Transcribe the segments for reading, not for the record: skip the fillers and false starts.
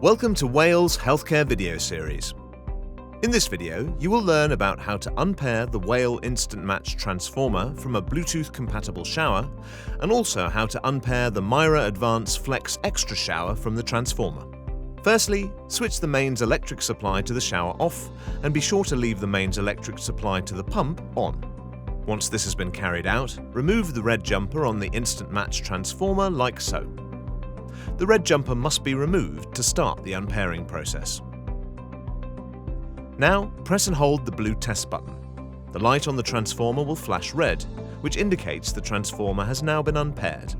Welcome to Wales Healthcare video series. In this video, you will learn about how to unpair the Wale Instant Match transformer from a Bluetooth-compatible shower, and also how to unpair the Mira Advance Flex Extra shower from the transformer. Firstly, switch the mains electric supply to the shower off, and be sure to leave the mains electric supply to the pump on. Once this has been carried out, remove the red jumper on the Instant Match transformer like so. The red jumper must be removed to start the unpairing process. Now, press and hold the blue test button. The light on the transformer will flash red, which indicates the transformer has now been unpaired.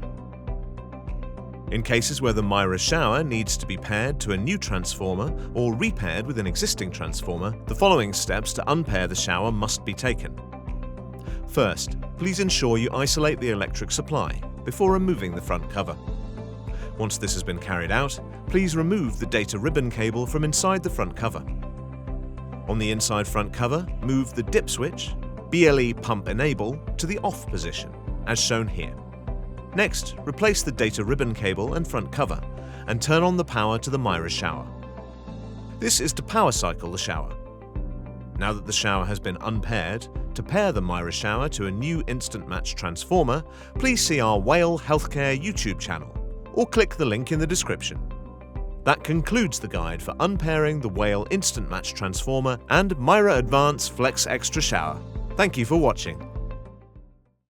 In cases where the Mira shower needs to be paired to a new transformer or repaired with an existing transformer, the following steps to unpair the shower must be taken. First, please ensure you isolate the electric supply before removing the front cover. Once this has been carried out, please remove the data ribbon cable from inside the front cover. On the inside front cover, move the dip switch, BLE pump enable, to the off position, as shown here. Next, replace the data ribbon cable and front cover, and turn on the power to the Mira shower. This is to power cycle the shower. Now that the shower has been unpaired, to pair the Mira shower to a new Instant Match transformer, please see our Wale Healthcare YouTube channel, or click the link in the description. That concludes the guide for unpairing the Wale Instant Match transformer and Mira Advance Flex Extra shower. Thank you for watching.